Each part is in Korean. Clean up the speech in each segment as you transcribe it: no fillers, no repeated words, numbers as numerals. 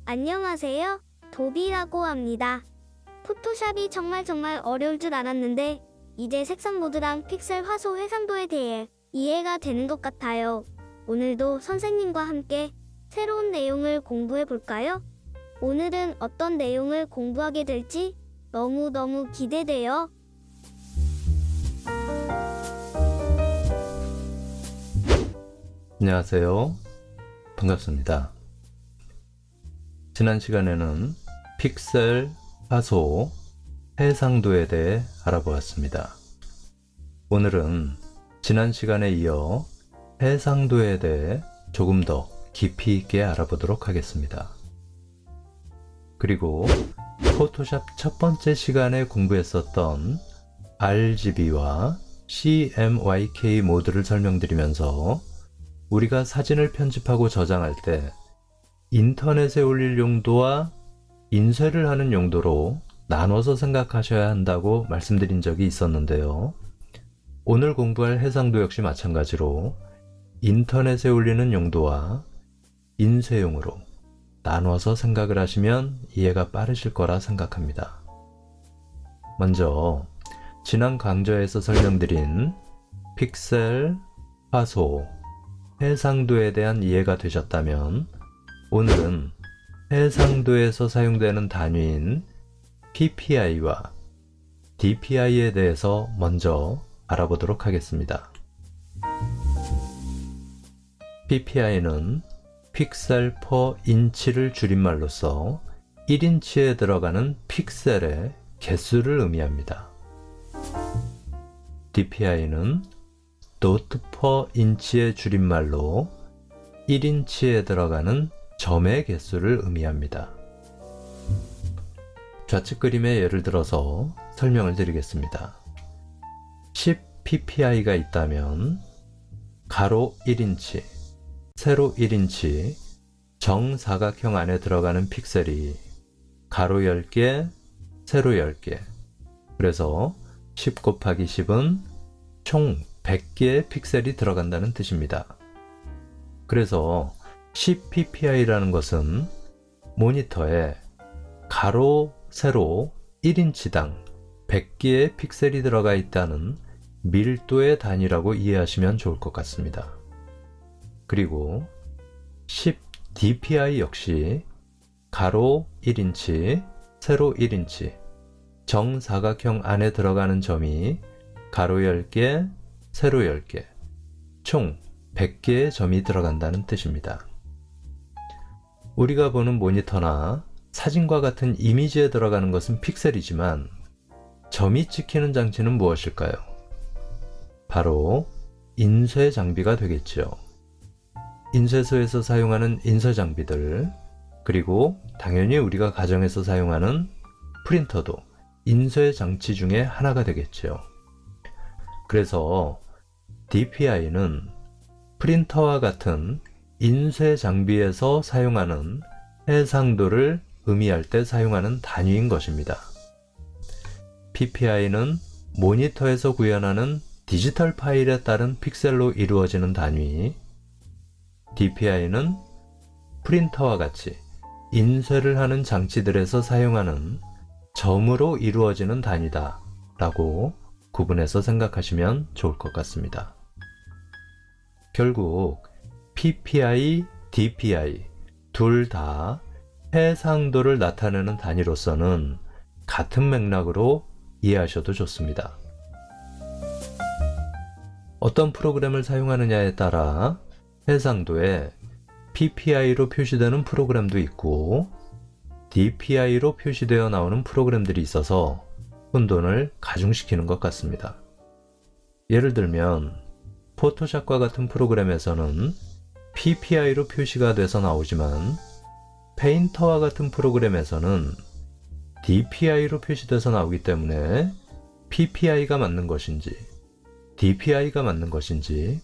안녕하세요. 도비라고 합니다. 포토샵이 정말 어려울 줄 알았는데 이제 색상 모드랑 픽셀 화소 해상도에 대해 이해가 되는 것 같아요. 오늘도 선생님과 함께 새로운 내용을 공부해 볼까요? 오늘은 어떤 내용을 공부하게 될지 너무 기대돼요. 안녕하세요. 반갑습니다. 지난 시간에는 픽셀, 화소, 해상도에 대해 알아보았습니다. 오늘은 지난 시간에 이어 해상도에 대해 조금 더 깊이 있게 알아보도록 하겠습니다. 그리고 포토샵 첫 번째 시간에 공부했었던 RGB와 CMYK 모드를 설명드리면서 우리가 사진을 편집하고 저장할 때 인터넷에 올릴 용도와 인쇄를 하는 용도로 나눠서 생각하셔야 한다고 말씀드린 적이 있었는데요. 오늘 공부할 해상도 역시 마찬가지로 인터넷에 올리는 용도와 인쇄용으로 나눠서 생각을 하시면 이해가 빠르실 거라 생각합니다. 먼저 지난 강좌에서 설명드린 픽셀, 화소, 해상도에 대한 이해가 되셨다면 오늘은 해상도에서 사용되는 단위인 PPI와 DPI에 대해서 먼저 알아보도록 하겠습니다. PPI는 픽셀 퍼 인치를 줄임말로써 1인치에 들어가는 픽셀의 개수를 의미합니다. DPI는 도트 퍼 인치의 줄임말로 1인치에 들어가는 점의 개수를 의미합니다. 좌측 그림의 예를 들어서 설명을 드리겠습니다. 10ppi가 있다면 가로 1인치, 세로 1인치, 정사각형 안에 들어가는 픽셀이 가로 10개, 세로 10개, 그래서 10 곱하기 10은 총 100개의 픽셀이 들어간다는 뜻입니다. 그래서 10ppi라는 것은 모니터에 가로, 세로 1인치당 100개의 픽셀이 들어가 있다는 밀도의 단위라고 이해하시면 좋을 것 같습니다. 그리고 10dpi 역시 가로 1인치, 세로 1인치, 정사각형 안에 들어가는 점이 가로 10개, 세로 10개, 총 100개의 점이 들어간다는 뜻입니다. 우리가 보는 모니터나 사진과 같은 이미지에 들어가는 것은 픽셀이지만 점이 찍히는 장치는 무엇일까요? 바로 인쇄 장비가 되겠죠. 인쇄소에서 사용하는 인쇄 장비들, 그리고 당연히 우리가 가정에서 사용하는 프린터도 인쇄 장치 중에 하나가 되겠죠. 그래서 DPI는 프린터와 같은 인쇄 장비에서 사용하는 해상도를 의미할 때 사용하는 단위인 것입니다. PPI는 모니터에서 구현하는 디지털 파일에 따른 픽셀로 이루어지는 단위, DPI는 프린터와 같이 인쇄를 하는 장치들에서 사용하는 점으로 이루어지는 단위다 라고 구분해서 생각하시면 좋을 것 같습니다. 결국 PPI, DPI 둘 다 해상도를 나타내는 단위로서는 같은 맥락으로 이해하셔도 좋습니다. 어떤 프로그램을 사용하느냐에 따라 해상도에 PPI로 표시되는 프로그램도 있고 DPI로 표시되어 나오는 프로그램들이 있어서 혼돈을 가중시키는 것 같습니다. 예를 들면 포토샵과 같은 프로그램에서는 PPI로 표시가 돼서 나오지만 페인터와 같은 프로그램에서는 DPI로 표시돼서 나오기 때문에 PPI가 맞는 것인지 DPI가 맞는 것인지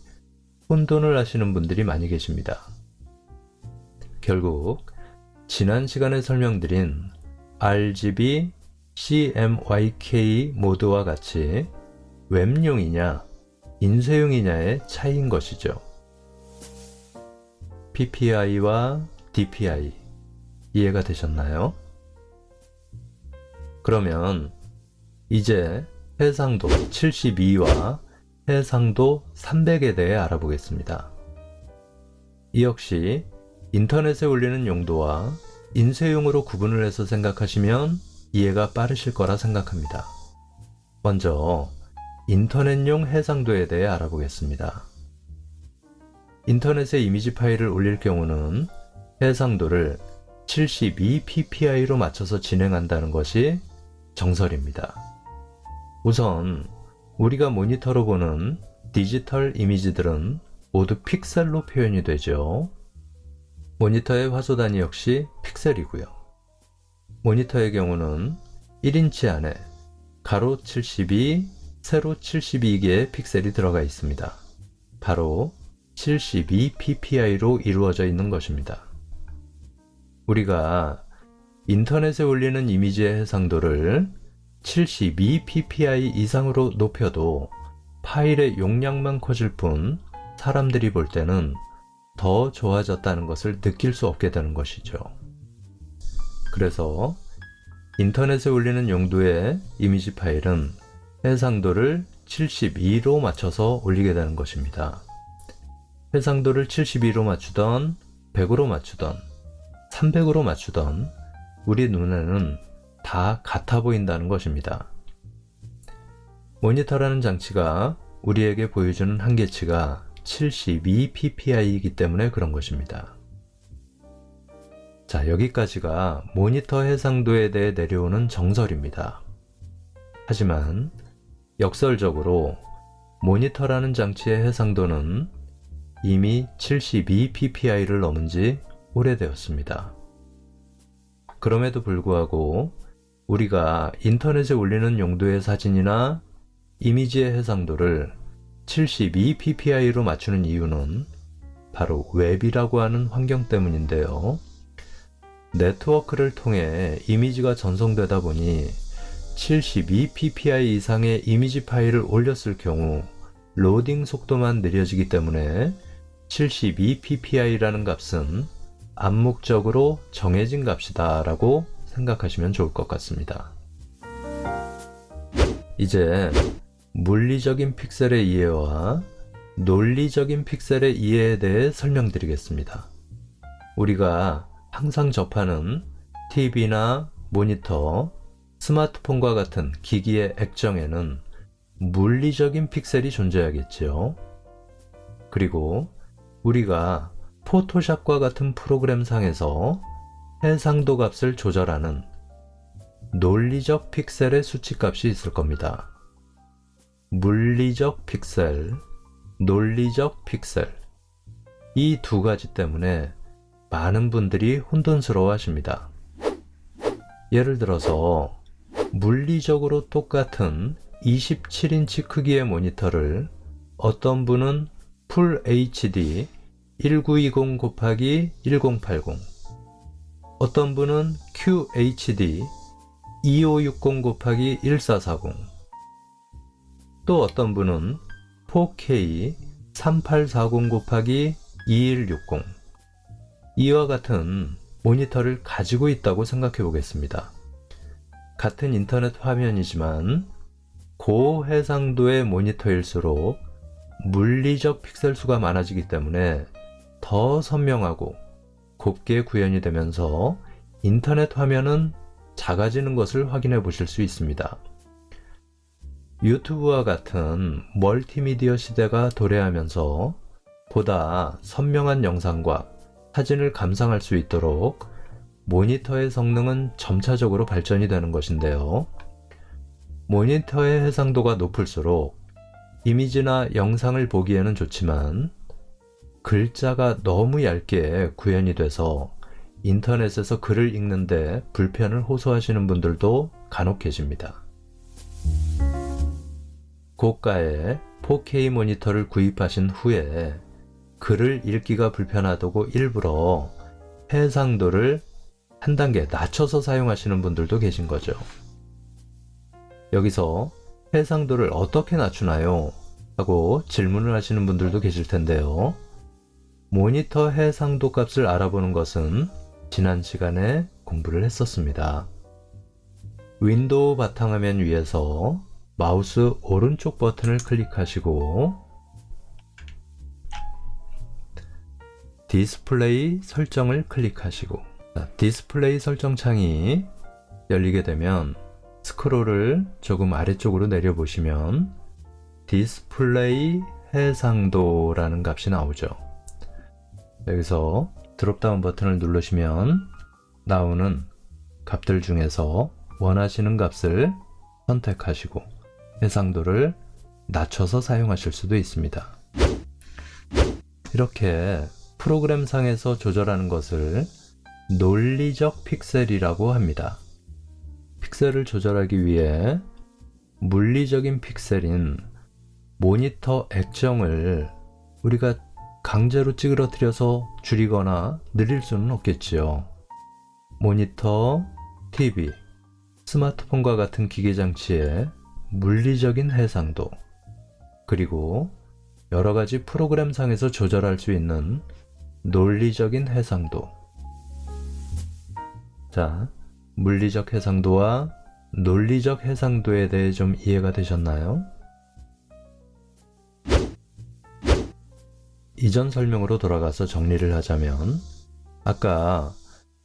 혼돈을 하시는 분들이 많이 계십니다. 결국 지난 시간에 설명드린 RGB, CMYK 모드와 같이 웹용이냐, 인쇄용이냐의 차이인 것이죠. PPI와 DPI 이해가 되셨나요? 그러면 이제 해상도 72와 해상도 300에 대해 알아보겠습니다. 이 역시 인터넷에 올리는 용도와 인쇄용으로 구분을 해서 생각하시면 이해가 빠르실 거라 생각합니다. 먼저 인터넷용 해상도에 대해 알아보겠습니다. 인터넷에 이미지 파일을 올릴 경우는 해상도를 72ppi로 맞춰서 진행한다는 것이 정설입니다. 우선 우리가 모니터로 보는 디지털 이미지들은 모두 픽셀로 표현이 되죠. 모니터의 화소 단위 역시 픽셀이고요. 모니터의 경우는 1인치 안에 가로 72, 세로 72개의 픽셀이 들어가 있습니다. 바로 72ppi로 이루어져 있는 것입니다. 우리가 인터넷에 올리는 이미지의 해상도를 72ppi 이상으로 높여도 파일의 용량만 커질 뿐 사람들이 볼 때는 더 좋아졌다는 것을 느낄 수 없게 되는 것이죠. 그래서 인터넷에 올리는 용도의 이미지 파일은 해상도를 72로 맞춰서 올리게 되는 것입니다. 해상도를 72로 맞추던 100으로 맞추던 300으로 맞추던 우리 눈에는 다 같아 보인다는 것입니다. 모니터라는 장치가 우리에게 보여주는 한계치가 72ppi이기 때문에 그런 것입니다. 자, 여기까지가 모니터 해상도에 대해 내려오는 정설입니다. 하지만 역설적으로 모니터라는 장치의 해상도는 이미 72ppi를 넘은 지 오래되었습니다. 그럼에도 불구하고 우리가 인터넷에 올리는 용도의 사진이나 이미지의 해상도를 72ppi로 맞추는 이유는 바로 웹이라고 하는 환경 때문인데요. 네트워크를 통해 이미지가 전송되다 보니 72ppi 이상의 이미지 파일을 올렸을 경우 로딩 속도만 느려지기 때문에 72ppi라는 값은 암묵적으로 정해진 값이다 라고 생각하시면 좋을 것 같습니다. 이제 물리적인 픽셀의 이해와 논리적인 픽셀의 이해에 대해 설명드리겠습니다. 우리가 항상 접하는 TV나 모니터, 스마트폰과 같은 기기의 액정에는 물리적인 픽셀이 존재하겠지요. 그리고 우리가 포토샵과 같은 프로그램 상에서 해상도 값을 조절하는 논리적 픽셀의 수치값이 있을 겁니다. 물리적 픽셀, 논리적 픽셀, 이 두 가지 때문에 많은 분들이 혼돈스러워 하십니다. 예를 들어서 물리적으로 똑같은 27인치 크기의 모니터를 어떤 분은 풀 HD 1920 곱하기 1080, 어떤 분은 QHD 2560 곱하기 1440, 또 어떤 분은 4K 3840 곱하기 2160, 이와 같은 모니터를 가지고 있다고 생각해 보겠습니다. 같은 인터넷 화면이지만 고해상도의 모니터일수록 물리적 픽셀 수가 많아지기 때문에 더 선명하고 곱게 구현이 되면서 인터넷 화면은 작아지는 것을 확인해 보실 수 있습니다. 유튜브와 같은 멀티미디어 시대가 도래하면서 보다 선명한 영상과 사진을 감상할 수 있도록 모니터의 성능은 점차적으로 발전이 되는 것인데요. 모니터의 해상도가 높을수록 이미지나 영상을 보기에는 좋지만 글자가 너무 얇게 구현이 돼서 인터넷에서 글을 읽는데 불편을 호소하시는 분들도 간혹 계십니다. 고가의 4K 모니터를 구입하신 후에 글을 읽기가 불편하다고 일부러 해상도를 한 단계 낮춰서 사용하시는 분들도 계신 거죠. 여기서 해상도를 어떻게 낮추나요? 하고 질문을 하시는 분들도 계실 텐데요. 모니터 해상도 값을 알아보는 것은 지난 시간에 공부를 했었습니다. 윈도우 바탕화면 위에서 마우스 오른쪽 버튼을 클릭하시고 디스플레이 설정을 클릭하시고 디스플레이 설정 창이 열리게 되면 스크롤을 조금 아래쪽으로 내려보시면 디스플레이 해상도라는 값이 나오죠. 여기서 드롭다운 버튼을 누르시면 나오는 값들 중에서 원하시는 값을 선택하시고 해상도를 낮춰서 사용하실 수도 있습니다. 이렇게 프로그램상에서 조절하는 것을 논리적 픽셀이라고 합니다. 픽셀을 조절하기 위해 물리적인 픽셀인 모니터 액정을 우리가 강제로 찌그러뜨려서 줄이거나 늘릴 수는 없겠지요. 모니터, TV, 스마트폰과 같은 기계장치의 물리적인 해상도, 그리고 여러가지 프로그램상에서 조절할 수 있는 논리적인 해상도. 자, 물리적 해상도와 논리적 해상도에 대해 좀 이해가 되셨나요? 이전 설명으로 돌아가서 정리를 하자면 아까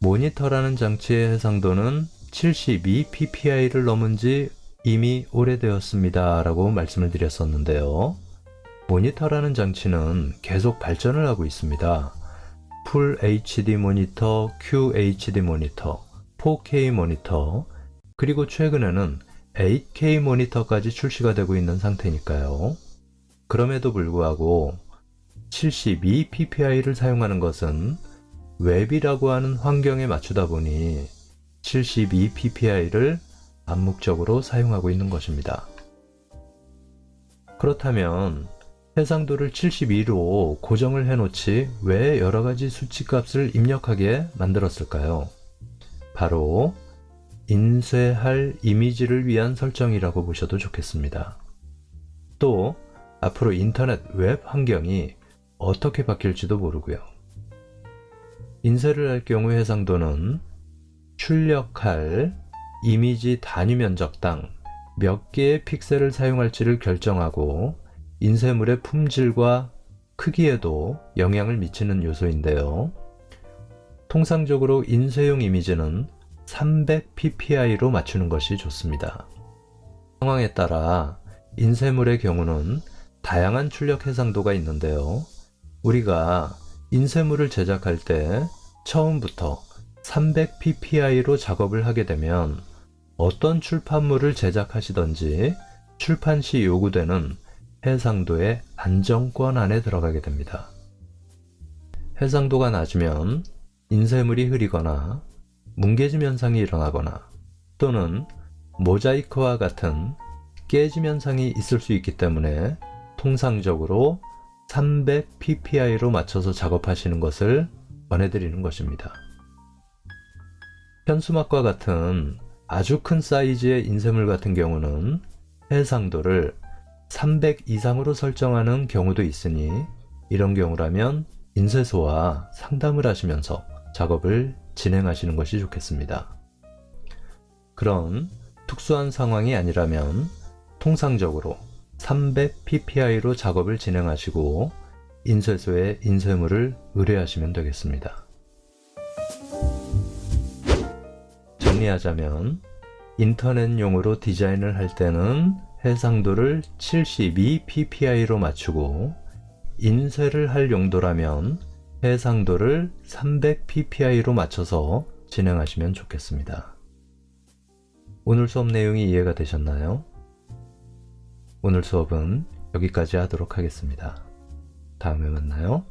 모니터라는 장치의 해상도는 72ppi를 넘은 지 이미 오래되었습니다 라고 말씀을 드렸었는데요. 모니터라는 장치는 계속 발전을 하고 있습니다. 풀 HD 모니터, QHD 모니터, 4K 모니터, 그리고 최근에는 8K 모니터까지 출시가 되고 있는 상태니까요. 그럼에도 불구하고 72ppi를 사용하는 것은 웹이라고 하는 환경에 맞추다 보니 72ppi를 암묵적으로 사용하고 있는 것입니다. 그렇다면 해상도를 72로 고정을 해놓지 왜 여러가지 수치값을 입력하게 만들었을까요? 바로 인쇄할 이미지를 위한 설정이라고 보셔도 좋겠습니다. 또 앞으로 인터넷 웹 환경이 어떻게 바뀔지도 모르고요. 인쇄를 할 경우 해상도는 출력할 이미지 단위 면적당 몇 개의 픽셀을 사용할지를 결정하고 인쇄물의 품질과 크기에도 영향을 미치는 요소인데요. 통상적으로 인쇄용 이미지는 300ppi로 맞추는 것이 좋습니다. 상황에 따라 인쇄물의 경우는 다양한 출력 해상도가 있는데요. 우리가 인쇄물을 제작할 때 처음부터 300ppi로 작업을 하게 되면 어떤 출판물을 제작하시던지 출판 시 요구되는 해상도의 안정권 안에 들어가게 됩니다. 해상도가 낮으면 인쇄물이 흐리거나 뭉개짐 현상이 일어나거나 또는 모자이크와 같은 깨짐 현상이 있을 수 있기 때문에 통상적으로 300ppi로 맞춰서 작업하시는 것을 권해드리는 것입니다. 현수막과 같은 아주 큰 사이즈의 인쇄물 같은 경우는 해상도를 300 이상으로 설정하는 경우도 있으니 이런 경우라면 인쇄소와 상담을 하시면서 작업을 진행하시는 것이 좋겠습니다. 그런 특수한 상황이 아니라면 통상적으로 300ppi로 작업을 진행하시고 인쇄소에 인쇄물을 의뢰하시면 되겠습니다. 정리하자면 인터넷용으로 디자인을 할 때는 해상도를 72ppi로 맞추고 인쇄를 할 용도라면 해상도를 300ppi로 맞춰서 진행하시면 좋겠습니다. 오늘 수업 내용이 이해가 되셨나요? 오늘 수업은 여기까지 하도록 하겠습니다. 다음에 만나요.